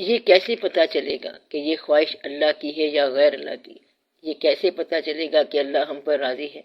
یہ کیسے پتہ چلے گا کہ یہ خواہش اللہ کی ہے یا غیر اللہ کی؟ یہ کیسے پتہ چلے گا کہ اللہ ہم پر راضی ہے؟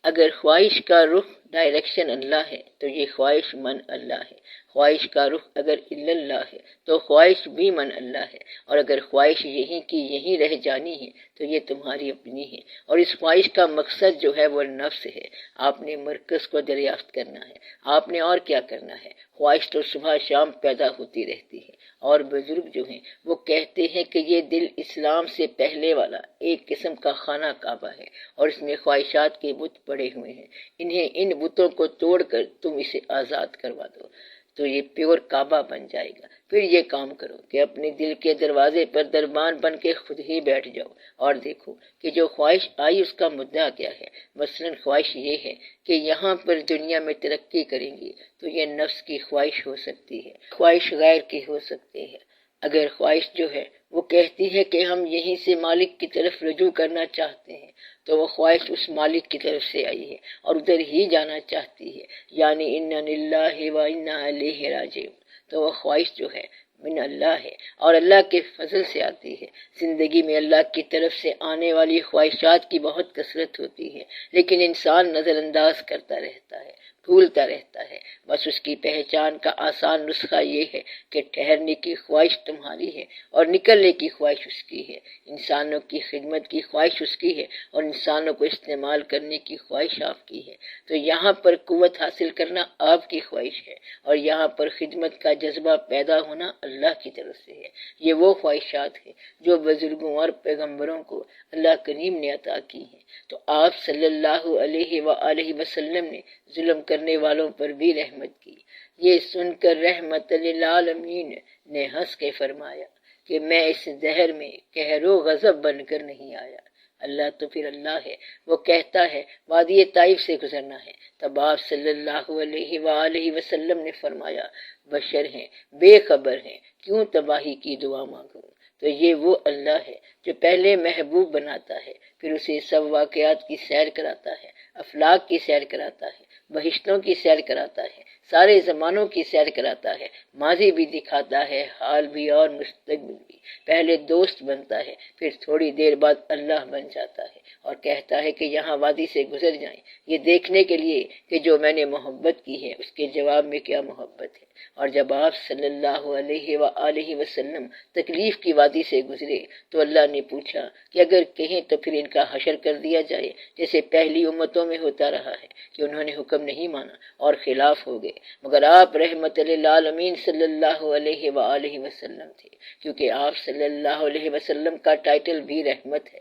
اگر خواہش کا رخ ڈائریکشن اللہ ہے تو یہ خواہش من اللہ ہے، خواہش کا رخ اگر اللہ ہے تو خواہش بھی من اللہ ہے، اور اگر خواہش یہیں کی یہیں رہ جانی ہے تو یہ تمہاری اپنی ہے، اور اس خواہش کا مقصد جو ہے وہ نفس ہے۔ آپ نے مرکز کو دریافت کرنا ہے، آپ نے اور کیا کرنا ہے؟ خواہش تو صبح شام پیدا ہوتی رہتی ہے، اور بزرگ جو ہیں وہ کہتے ہیں کہ یہ دل اسلام سے پہلے والا ایک قسم کا خانہ کعبہ ہے، اور اس میں خواہشات کے بت پڑے ہوئے ہیں، انہیں ان بتوں کو توڑ کر تم اسے آزاد کروا دو تو یہ پیور کعبہ بن جائے گا۔ پھر یہ کام کرو کہ اپنے دل کے دروازے پر دربان بن کے خود ہی بیٹھ جاؤ اور دیکھو کہ جو خواہش آئی اس کا مدعا کیا ہے۔ مثلا خواہش یہ ہے کہ یہاں پر دنیا میں ترقی کریں گی تو یہ نفس کی خواہش ہو سکتی ہے، خواہش غیر کی ہو سکتی ہے۔ اگر خواہش جو ہے وہ کہتی ہے کہ ہم یہیں سے مالک کی طرف رجوع کرنا چاہتے ہیں تو وہ خواہش اس مالک کی طرف سے آئی ہے اور ادھر ہی جانا چاہتی ہے، یعنی انا للہ و انا الیہ راجعون، تو وہ خواہش جو ہے من اللہ ہے اور اللہ کے فضل سے آتی ہے۔ زندگی میں اللہ کی طرف سے آنے والی خواہشات کی بہت کثرت ہوتی ہے، لیکن انسان نظر انداز کرتا رہتا ہے، بھولتا رہتا ہے۔ بس اس کی پہچان کا آسان نسخہ یہ ہے کہ ٹھہرنے کی خواہش تمہاری ہے اور نکلنے کی خواہش اس کی ہے، انسانوں کی خدمت کی خواہش اس کی ہے اور انسانوں کو استعمال کرنے کی خواہش آپ کی ہے۔ تو یہاں پر قوت حاصل کرنا آپ کی خواہش ہے، اور یہاں پر خدمت کا جذبہ پیدا ہونا اللہ کی طرف سے ہے۔ یہ وہ خواہشات ہیں جو بزرگوں اور پیغمبروں کو اللہ کریم نے عطا کی ہیں۔ تو آپ صلی اللہ علیہ وآلہ وسلم نے ظلم کرنے والوں پر بھی رحمت کی۔ یہ سن کر رحمت للعالمین نے ہنس کے فرمایا کہ میں اس دہر میں قہر و غضب بن کر نہیں آیا۔ اللہ تو پھر اللہ ہے، وہ کہتا ہے وادی طائف سے گزرنا ہے، تب آپ صلی اللہ علیہ وآلہ وسلم نے فرمایا بشر ہیں، بے خبر ہیں، کیوں تباہی کی دعا مانگوں؟ تو یہ وہ اللہ ہے جو پہلے محبوب بناتا ہے، پھر اسے سب واقعات کی سیر کراتا ہے، افلاک کی سیر کراتا ہے، بہشتوں کی سیر کراتا ہے، سارے زمانوں کی سیر کراتا ہے، ماضی بھی دکھاتا ہے، حال بھی اور مستقبل بھی۔ پہلے دوست بنتا ہے، پھر تھوڑی دیر بعد اللہ بن جاتا ہے اور کہتا ہے کہ یہاں وادی سے گزر جائیں، یہ دیکھنے کے لیے کہ جو میں نے محبت کی ہے اس کے جواب میں کیا محبت ہے۔ اور جب آپ صلی اللہ علیہ وآلہ وسلم تکلیف کی وادی سے گزرے تو اللہ نے پوچھا کہ اگر کہیں تو پھر ان کا حشر کر دیا جائے، جیسے پہلی امتوں میں ہوتا رہا ہے کہ انہوں نے حکم نہیں مانا اور خلاف ہو گئے، مگر آپ رحمت للعالمین صلی اللہ علیہ وآلہ وسلم تھے، کیونکہ آپ صلی اللہ علیہ وسلم کا ٹائٹل بھی رحمت ہے۔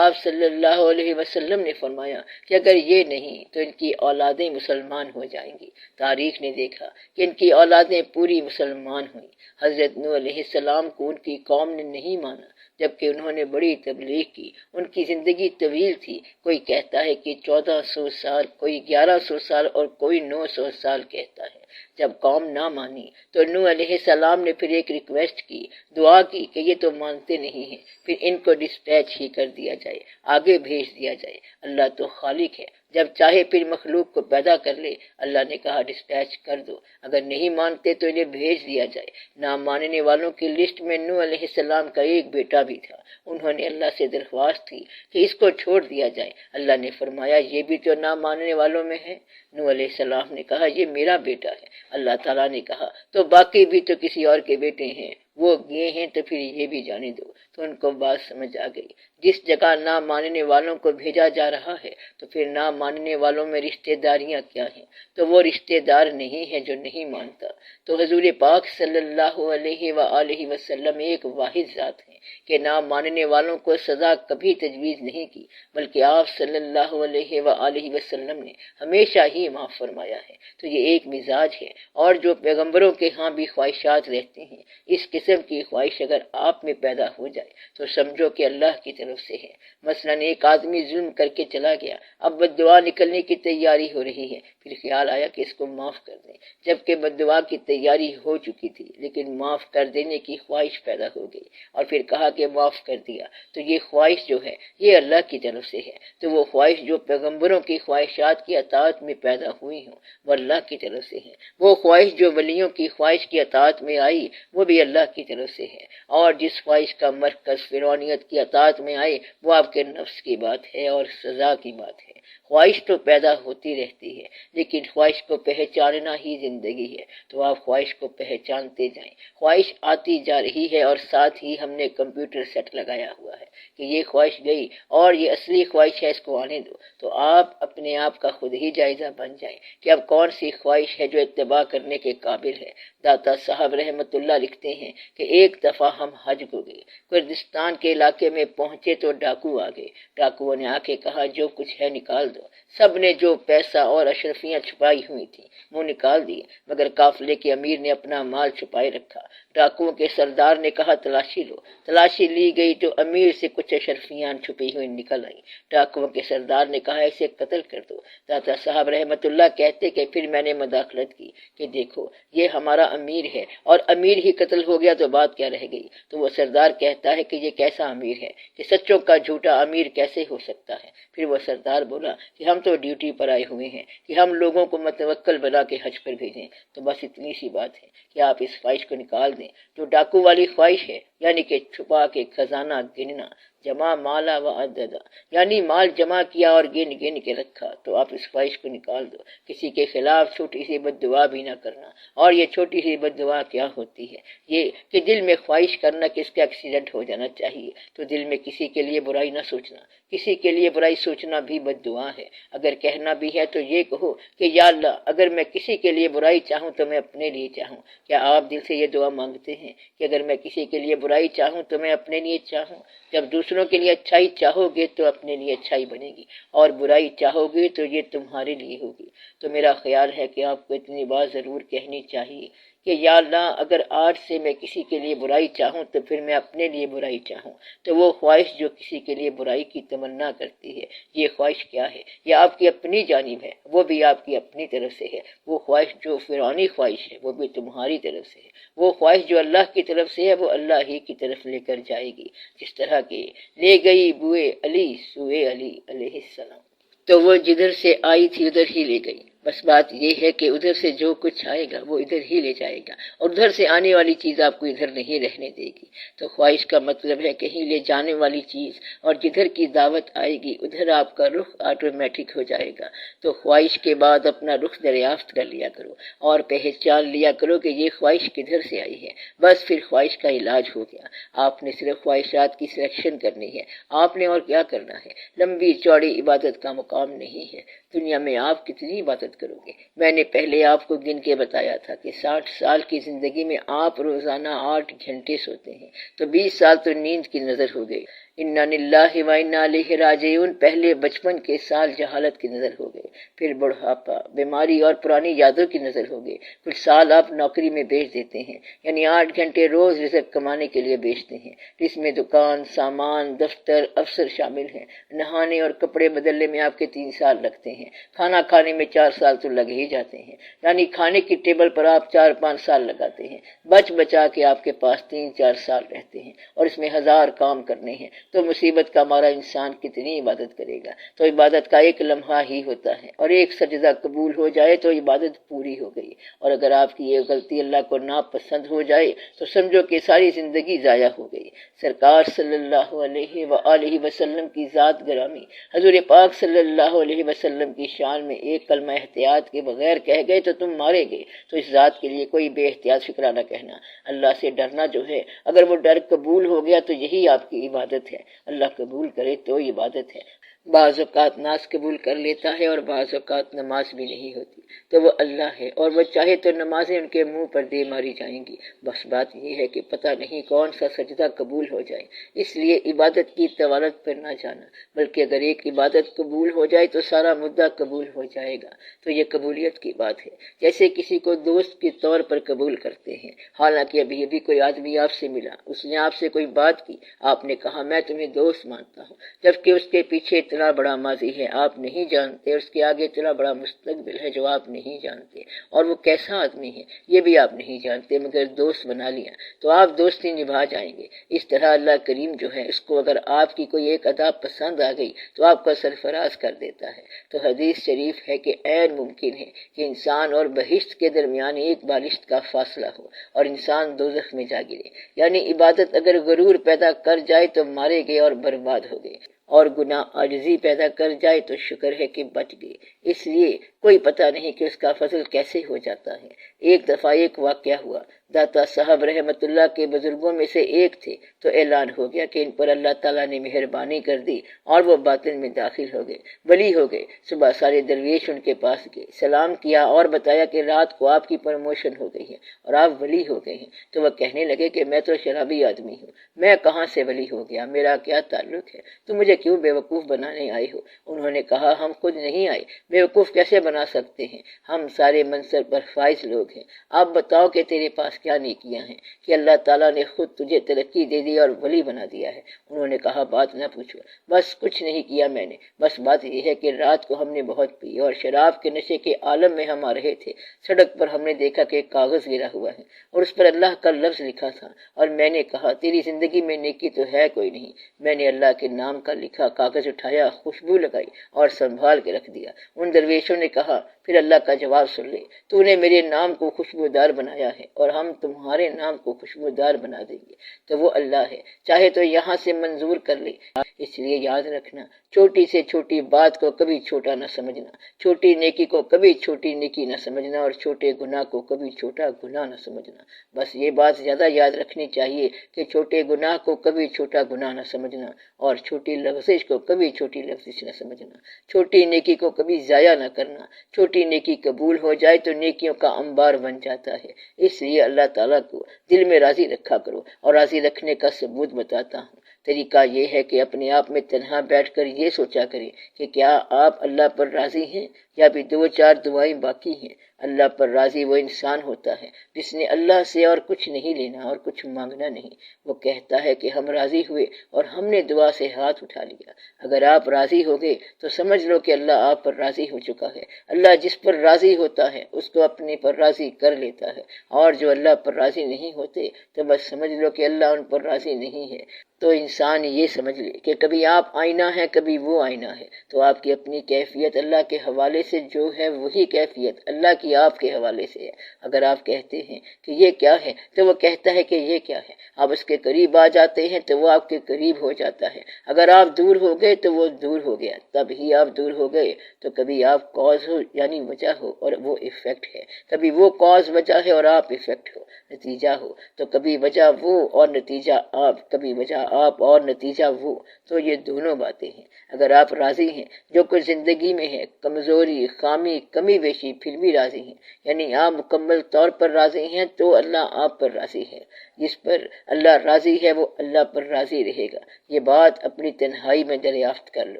آپ صلی اللہ علیہ وسلم نے فرمایا کہ اگر یہ نہیں تو ان کی اولادیں مسلمان ہو جائیں گی۔ تاریخ نے دیکھا کہ ان کی اولادیں پوری مسلمان ہوئیں۔ حضرت نوح علیہ السلام کو ان کی قوم نے نہیں مانا، جبکہ انہوں نے بڑی تبلیغ کی، ان کی زندگی طویل تھی، کوئی کہتا ہے کہ 1400 سال، کوئی 1100 سال اور کوئی 900 سال کہتا ہے۔ جب قوم نہ مانی تو نوح علیہ السلام نے پھر ایک ریکویسٹ کی، دعا کی کہ یہ تو مانتے نہیں ہیں، پھر ان کو ڈسپیچ ہی کر دیا جائے، آگے بھیج دیا جائے۔ اللہ تو خالق ہے، جب چاہے پھر مخلوق کو پیدا کر لے۔ اللہ نے کہا ڈسپیچ کر دو، اگر نہیں مانتے تو انہیں بھیج دیا جائے۔ نہ ماننے والوں کی لسٹ میں نوح علیہ السلام کا ایک بیٹا بھی تھا۔ انہوں نے اللہ سے درخواست کی کہ اس کو چھوڑ دیا جائے۔ اللہ نے فرمایا یہ بھی تو نہ ماننے والوں میں ہے۔ نوح علیہ السلام نے کہا یہ میرا بیٹا ہے۔ اللہ تعالیٰ نے کہا تو باقی بھی تو کسی اور کے بیٹے ہیں، وہ گئے ہیں تو پھر یہ بھی جانے دو۔ تو ان کو بات سمجھ آ گئی، جس جگہ نہ ماننے والوں کو بھیجا جا رہا ہے تو پھر نہ ماننے والوں میں رشتہ داریاں کیا ہیں؟ تو وہ رشتہ دار نہیں ہے جو نہیں مانتا۔ تو حضور پاک صلی اللہ علیہ وآلہ وسلم ایک واحد ذات ہیں کہ نہ ماننے والوں کو سزا کبھی تجویز نہیں کی، بلکہ آپ صلی اللہ علیہ وآلہ وسلم نے ہمیشہ ہی معاف فرمایا ہے۔ تو یہ ایک مزاج ہے، اور جو پیغمبروں کے ہاں بھی خواہشات رہتی ہیں، اس قسم کی خواہش اگر آپ میں پیدا ہو جائے تو سمجھو کہ اللہ کی طرف سے ہے۔ مثلا ایک آدمی ظلم کر کے چلا گیا، اب بد دعا نکلنے کی تیاری ہو رہی ہے، پھر خیال آیا کہ اس کو معاف کر دیں، جبکہ بد دعا کی تیاری ہو چکی تھی، لیکن معاف کر دینے کی خواہش پیدا ہو گئی اور پھر کہا کہ معاف کر دیا۔ تو یہ خواہش جو ہے یہ اللہ کی طرف سے ہے۔ تو وہ خواہش جو پیغمبروں کی خواہشات کی اطاعت میں پیدا ہوئی ہوں وہ اللہ کی طرف سے ہے، وہ خواہش جو ولیوں کی خواہش کی اطاعت میں آئی وہ بھی اللہ کی طرف سے ہے، اور جس خواہش کا مرکز فرعونیت کی اطاعت میں آئے وہ آپ کے نفس کی بات ہے اور سزا کی بات ہے۔ خواہش تو پیدا ہوتی رہتی ہے، لیکن خواہش کو پہچاننا ہی زندگی ہے، تو آپ خواہش کو پہچانتے جائیں۔ خواہش آتی جا رہی ہے اور ساتھ ہی ہم نے کمپیوٹر سیٹ لگایا ہوا ہے کہ یہ خواہش گئی اور یہ اصلی خواہش ہے، اس کو آنے دو۔ تو آپ اپنے آپ کا خود ہی جائزہ بن جائیں کہ اب کون سی خواہش ہے جو اتباع کرنے کے قابل ہے۔ داتا صاحب رحمت اللہ لکھتے ہیں کہ ایک دفعہ ہم حج کو گئے، کردستان کے علاقے میں پہنچے تو ڈاکو آ گئے۔ ڈاکوؤں نے آ کے کہا جو کچھ ہے نکال دو۔ سب نے جو پیسہ اور اشرفیاں چھپائی ہوئی تھیں وہ نکال دی، مگر قافلے کے امیر نے اپنا مال چھپائے رکھا۔ ڈاکوؤں کے سردار نے کہا تلاشی لو۔ تلاشی لی گئی تو امیر سے کچھ اشرفیاں چھپی ہوئی نکل آئیں۔ ڈاکوؤں کے سردار نے کہا اسے قتل کر دو۔ داتا صاحب رحمت اللہ کہتے کہ پھر میں نے مداخلت کی کہ دیکھو یہ ہمارا امیر ہے اور امیر ہی قتل ہو گیا تو بات کیا رہ گئی؟ تو وہ سردار کہتا ہے کہ یہ کیسا امیر ہے کہ سچوں کا جھوٹا امیر کیسے ہو سکتا ہے؟ پھر وہ سردار بولا کہ ہم تو ڈیوٹی پر آئے ہوئے ہیں کہ ہم لوگوں کو متوکل بنا کے حج پر بھیجیں، تو بس اتنی سی بات ہے کہ آپ اس خواہش کو نکال دیں جو ڈاکو والی خواہش ہے، یعنی کہ چھپا کے خزانہ گننا، جمع مالا و عددا، یعنی مال جمع کیا اور گن گن کے رکھا۔ تو آپ اس خواہش کو نکال دو۔ کسی کے خلاف چھوٹی سی بد دعا بھی نہ کرنا۔ اور یہ چھوٹی سی بد دعا کیا ہوتی ہے؟ یہ کہ دل میں خواہش کرنا کہ اس کا ایکسیڈنٹ ہو جانا چاہیے، تو دل میں کسی کے لیے برائی نہ سوچنا۔ کسی کے لیے برائی سوچنا بھی بد دعا ہے۔ اگر کہنا بھی ہے تو یہ کہو کہ یا اللہ اگر میں کسی کے لیے برائی چاہوں تو میں اپنے لیے چاہوں۔ کیا آپ دل سے یہ دعا مانگتے ہیں کہ اگر میں کسی کے لیے برائی چاہوں تو میں اپنے لیے چاہوں؟ جب دوسروں کے لیے اچھائی چاہو گے تو اپنے لیے اچھائی بنے گی، اور برائی چاہو گے تو یہ تمہارے لیے ہوگی۔ تو میرا خیال ہے کہ آپ کو اتنی بات ضرور کہنی چاہیے کہ یا اللہ اگر آج سے میں کسی کے لیے برائی چاہوں تو پھر میں اپنے لیے برائی چاہوں۔ تو وہ خواہش جو کسی کے لیے برائی کی تمنا کرتی ہے، یہ خواہش کیا ہے؟ یہ آپ کی اپنی جانب ہے، وہ بھی آپ کی اپنی طرف سے ہے۔ وہ خواہش جو فرعونی خواہش ہے وہ بھی تمہاری طرف سے ہے۔ وہ خواہش جو اللہ کی طرف سے ہے وہ اللہ ہی کی طرف لے کر جائے گی، جس طرح کہ لے گئی بوئے علی سوئے علی علیہ السلام۔ تو وہ جدھر سے آئی تھی ادھر ہی لے گئی۔ بس بات یہ ہے کہ ادھر سے جو کچھ آئے گا وہ ادھر ہی لے جائے گا، اور ادھر سے آنے والی چیز آپ کو ادھر نہیں رہنے دے گی۔ تو خواہش کا مطلب ہے کہیں لے جانے والی چیز، اور جدھر کی دعوت آئے گی ادھر آپ کا رخ آٹومیٹک ہو جائے گا۔ تو خواہش کے بعد اپنا رخ دریافت کر لیا کرو اور پہچان لیا کرو کہ یہ خواہش کدھر سے آئی ہے، بس پھر خواہش کا علاج ہو گیا۔ آپ نے صرف خواہشات کی سلیکشن کرنی ہے، آپ نے اور کیا کرنا ہے۔ لمبی چوڑی عبادت کا مقام نہیں ہے۔ دنیا میں آپ کتنی عبادت کرو گے؟ میں نے پہلے آپ کو گن کے بتایا تھا کہ 60 سال کی زندگی میں آپ روزانہ 8 گھنٹے سوتے ہیں، تو 20 سال تو نیند کی نظر ہو گئی۔ انا للہ و انا الیہ راجعون، پہلے بچپن کے سال جہالت کی نظر ہو گئے، پھر بڑھاپا، بیماری اور پرانی یادوں کی نظر ہو گئے، کچھ سال آپ نوکری میں بیچ دیتے ہیں، یعنی 8 گھنٹے روز رزق کمانے کے لیے بیچتے ہیں، جس میں دکان، سامان، دفتر، افسر شامل ہیں۔ نہانے اور کپڑے بدلنے میں آپ کے 3 سال لگتے ہیں، کھانا کھانے میں 4 سال تو لگ ہی جاتے ہیں، یعنی کھانے کی ٹیبل پر آپ 4-5 سال لگاتے ہیں، بچ بچا کے آپ کے پاس 3-4 سال رہتے ہیں، اور اس میں 1000 کام کرنے ہیں۔ تو مصیبت کا مارا انسان کتنی عبادت کرے گا؟ تو عبادت کا ایک لمحہ ہی ہوتا ہے، اور ایک سجدہ قبول ہو جائے تو عبادت پوری ہو گئی، اور اگر آپ کی یہ غلطی اللہ کو ناپسند ہو جائے تو سمجھو کہ ساری زندگی ضائع ہو گئی۔ سرکار صلی اللہ علیہ وآلہ وسلم کی ذات گرامی، حضور پاک صلی اللہ علیہ وسلم کی شان میں ایک کلمہ احتیاط کے بغیر کہہ گئے تو تم مارے گئے، تو اس ذات کے لیے کوئی بے احتیاط فکرانہ کہنا۔ اللہ سے ڈرنا جو ہے، اگر وہ ڈر قبول ہو گیا تو یہی آپ کی عبادت ہے، اللہ قبول کرے تو عبادت ہے۔ بعض اوقات ناز قبول کر لیتا ہے اور بعض اوقات نماز بھی نہیں ہوتی، تو وہ اللہ ہے، اور وہ چاہے تو نمازیں ان کے منہ پر دے ماری جائیں گی۔ بس بات یہ ہے کہ پتہ نہیں کون سا سجدہ قبول ہو جائے، اس لیے عبادت کی طوالت پر نہ جانا، بلکہ اگر ایک عبادت قبول ہو جائے تو سارا مدعا قبول ہو جائے گا۔ تو یہ قبولیت کی بات ہے، جیسے کسی کو دوست کے طور پر قبول کرتے ہیں، حالانکہ ابھی کوئی آدمی آپ سے ملا، اس نے آپ سے کوئی بات کی، آپ نے کہا میں تمہیں دوست مانتا ہوں، جبکہ اس کے پیچھے اتنا بڑا ماضی ہے آپ نہیں جانتے، اس کے آگے اتنا بڑا مستقبل ہے جو آپ نہیں جانتے، اور وہ کیسا آدمی ہے یہ بھی آپ نہیں جانتے، مگر دوست بنا لیا تو آپ دوستی نبھا جائیں گے۔ اس طرح اللہ کریم جو ہے اس کو اگر آپ کی کوئی ایک ادا پسند آ گئی تو آپ کا سرفراز کر دیتا ہے۔ تو حدیث شریف ہے کہ عین ممکن ہے کہ انسان اور بہشت کے درمیان ایک بالشت کا فاصلہ ہو اور انسان دوزخ میں جا گرے، یعنی عبادت اگر غرور پیدا کر جائے تو مارے گئے اور برباد ہو گئے، اور گناہ عاجزی پیدا کر جائے تو شکر ہے کہ بچ گئے۔ اس لیے کوئی پتہ نہیں کہ اس کا فضل کیسے ہو جاتا ہے۔ ایک دفعہ ایک واقعہ ہوا، داتا صاحب رحمت اللہ کے بزرگوں میں سے ایک تھے، تو اعلان ہو گیا کہ ان پر اللہ تعالیٰ نے مہربانی کر دی اور وہ باطن میں داخل ہو گئے، ولی ہو گئے۔ صبح سارے درویش ان کے پاس گئے، سلام کیا اور بتایا کہ رات کو آپ کی پروموشن ہو گئی ہے اور آپ ولی ہو گئے ہیں۔ تو وہ کہنے لگے کہ میں تو شرابی آدمی ہوں، میں کہاں سے ولی ہو گیا، میرا کیا تعلق ہے، تو مجھے کیوں بیوقوف بنانے آئے ہو؟ انہوں نے کہا ہم خود نہیں آئے، بیوقوف کیسے بنا سکتے ہیں، ہم سارے منصب پر فائز لوگ ہیں، آپ بتاؤ کہ تیرے پاس کیا نیکیاں ہیں کہ اللہ تعالیٰ نے خود تجھے ترقی دے دی اور ولی بنا دیا ہے؟ انہوں نے کہا بات نہ پوچھو، بس کچھ نہیں کیا میں نے، بس بات یہ ہے کہ رات کو ہم نے بہت پی اور شراب کے نشے کے عالم میں ہم آ رہے تھے، سڑک پر ہم نے دیکھا کہ ایک کاغذ گرا ہوا ہے اور اس پر اللہ کا لفظ لکھا تھا، اور میں نے کہا تیری زندگی میں نیکی تو ہے کوئی نہیں، میں نے اللہ کے نام کا لکھا کاغذ اٹھایا، خوشبو لگائی اور سنبھال کے رکھ دیا۔ ان درویشوں نے کہا پھر اللہ کا جواب سن لے، تو نے میرے نام کو خوشبودار بنایا ہے اور ہم تمہارے نام کو خوشبودار بنا دیں گے، تو وہ اللہ ہے، چاہے تو یہاں سے منظور کر لے۔ اس لیے یاد رکھنا، چھوٹی سے چھوٹی بات کو کبھی چھوٹا نہ سمجھنا، چھوٹی نیکی کو کبھی چھوٹی نیکی نہ سمجھنا، اور چھوٹے گناہ کو کبھی چھوٹا گناہ نہ سمجھنا۔ بس یہ بات زیادہ یاد رکھنی چاہیے کہ چھوٹے گناہ کو کبھی چھوٹا گناہ نہ سمجھنا، اور چھوٹی لغزش کو کبھی چھوٹی لغزش نہ سمجھنا، چھوٹی نیکی کو کبھی ضائع نہ کرنا۔ چھوٹی نیکی قبول ہو جائے تو نیکیوں کا انبار بن جاتا ہے۔ اس لیے اللہ تعالیٰ کو دل میں راضی رکھا کرو، اور راضی رکھنے کا ثبوت بتاتا ہوں۔ طریقہ یہ ہے کہ اپنے آپ میں تنہا بیٹھ کر یہ سوچا کریں کہ کیا آپ اللہ پر راضی ہیں یا بھی دو چار دعائیں باقی ہیں۔ اللہ پر راضی وہ انسان ہوتا ہے جس نے اللہ سے اور کچھ نہیں لینا اور کچھ مانگنا نہیں۔ وہ کہتا ہے کہ ہم راضی ہوئے اور ہم نے دعا سے ہاتھ اٹھا لیا۔ اگر آپ راضی ہو گئے تو سمجھ لو کہ اللہ آپ پر راضی ہو چکا ہے۔ اللہ جس پر راضی ہوتا ہے اس کو اپنے پر راضی کر لیتا ہے، اور جو اللہ پر راضی نہیں ہوتے تو بس سمجھ لو کہ اللہ ان پر راضی نہیں ہے۔ تو انسان یہ سمجھ لے کہ کبھی آپ آئینہ ہے کبھی وہ آئینہ ہے، تو آپ کی اپنی کیفیت اللہ کے حوالے سے جو ہے وہی کیفیت اللہ کی آپ کے حوالے سے ہے۔ اگر آپ کہتے ہیں کہ یہ کیا ہے تو وہ کہتا ہے کہ یہ کیا ہے، آپ اس کے قریب آ جاتے ہیں تو وہ آپ کے قریب ہو جاتا ہے۔ اگر آپ دور ہو گئے تو وہ دور ہو گیا، تب ہی آپ دور ہو گئے۔ تو کبھی آپ کاز ہو یعنی وجہ ہو اور وہ ایفیکٹ ہے، کبھی وہ کاز وجہ ہے اور آپ ایفیکٹ ہو نتیجہ ہو، تو کبھی وجہ وہ اور نتیجہ آپ، کبھی وجہ آپ اور نتیجہ وہ، تو یہ دونوں باتیں ہیں۔ اگر آپ راضی ہیں جو کچھ زندگی میں ہے، کمزوری، خامی، کمی بیشی، پھر بھی راضی ہیں، یعنی آپ مکمل طور پر راضی ہیں، تو اللہ آپ پر راضی ہے۔ جس پر اللہ راضی ہے وہ اللہ پر راضی رہے گا۔ یہ بات اپنی تنہائی میں دریافت کر لو۔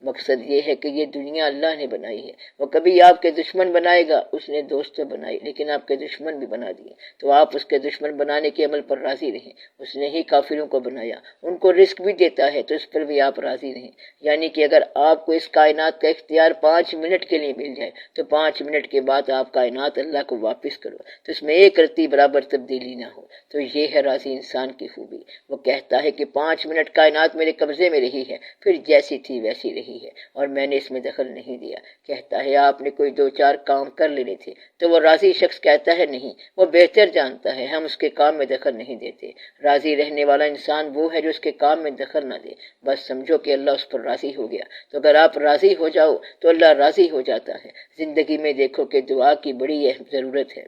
مقصد یہ ہے کہ یہ دنیا اللہ نے بنائی ہے، وہ کبھی آپ کے دشمن بنائے گا، اس نے دوست تو بنائی لیکن آپ کے دشمن بھی بنا دیے، تو آپ اس کے دشمن بنانے کے عمل پر راضی رہیں۔ اس نے ہی کافروں کو بنایا، ان کو رزق بھی دیتا ہے، تو اس پر بھی آپ راضی رہیں۔ یعنی کہ اگر آپ کو اس کائنات کا اختیار 5 منٹ کے لیے مل جائے تو 5 منٹ کے بعد آپ کائنات اللہ کو واپس کرو، تو اس میں ایک رتی برابر تبدیلی نہ ہو۔ تو یہ ہے راضی انسان کی خوبی۔ وہ کہتا ہے کہ 5 منٹ کائنات میرے قبضے میں رہی ہے، پھر جیسی تھی ویسی رہی ہے اور میں نے اس میں دخل نہیں دیا۔ کہتا ہے آپ نے کوئی 2-4 کام کر لینے تھے، تو وہ راضی شخص کہتا ہے نہیں، وہ بہتر جانتا ہے، ہم اس کے کام میں دخل نہیں دیتے۔ راضی رہنے والا انسان وہ ہے جو اس کے کام میں دخل نہ دے، بس سمجھو کہ اللہ اس پر راضی ہو گیا۔ تو اگر آپ راضی ہو جاؤ تو اللہ راضی ہو جاتا ہے۔ زندگی میں دیکھو کہ دعا کی بڑی ضرورت ہے،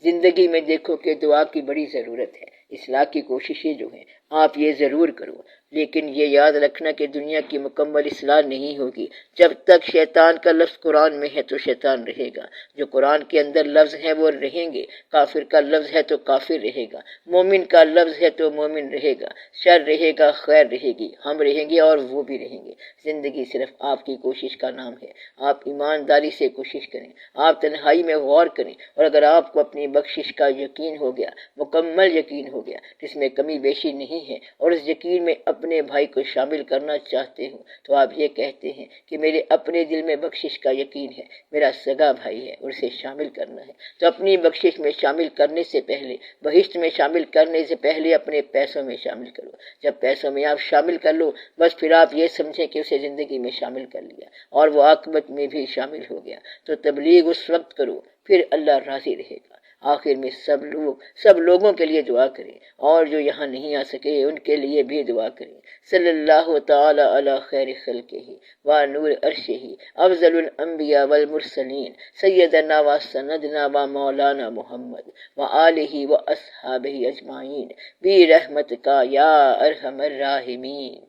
زندگی میں دیکھو کہ دعا کی بڑی ضرورت ہے۔ اصلاح کی کوششیں جو ہیں آپ یہ ضرور کرو، لیکن یہ یاد رکھنا کہ دنیا کی مکمل اصلاح نہیں ہوگی جب تک شیطان کا لفظ قرآن میں ہے، تو شیطان رہے گا۔ جو قرآن کے اندر لفظ ہیں وہ رہیں گے، کافر کا لفظ ہے تو کافر رہے گا، مومن کا لفظ ہے تو مومن رہے گا، شر رہے گا، خیر رہے گی، ہم رہیں گے اور وہ بھی رہیں گے۔ زندگی صرف آپ کی کوشش کا نام ہے۔ آپ ایمانداری سے کوشش کریں، آپ تنہائی میں غور کریں، اور اگر آپ کو اپنی بخشش کا یقین ہو گیا، مکمل یقین ہو گیا جس میں کمی بیشی نہیں ہے، اور اس یقین میں اپنے بھائی کو شامل کرنا چاہتے ہو تو آپ یہ کہتے ہیں کہ میرے اپنے دل میں بخشش کا یقین ہے، میرا سگا بھائی ہے، اسے شامل کرنا ہے، تو اپنی بخشش میں شامل کرنے سے پہلے، بہشت میں شامل کرنے سے پہلے اپنے پیسوں میں شامل کرو۔ جب پیسوں میں آپ شامل کر لو، بس پھر آپ یہ سمجھیں کہ اسے زندگی میں شامل کر لیا اور وہ عاقبت میں بھی شامل ہو گیا، تو تبلیغ اس وقت کرو، پھر اللہ راضی رہے گا۔ آخر میں سب لوگوں کے لیے دعا کریں، اور جو یہاں نہیں آ سکے ان کے لیے بھی دعا کریں۔ صلی اللہ تعالی علی خیر خلقہ و نور عرشہ افضل الانبیاء والمرسلین سیدنا و سندنا و مولانا محمد و آلہ و اصحابہ اجمعین برحمتک یا ارحم الراحمین۔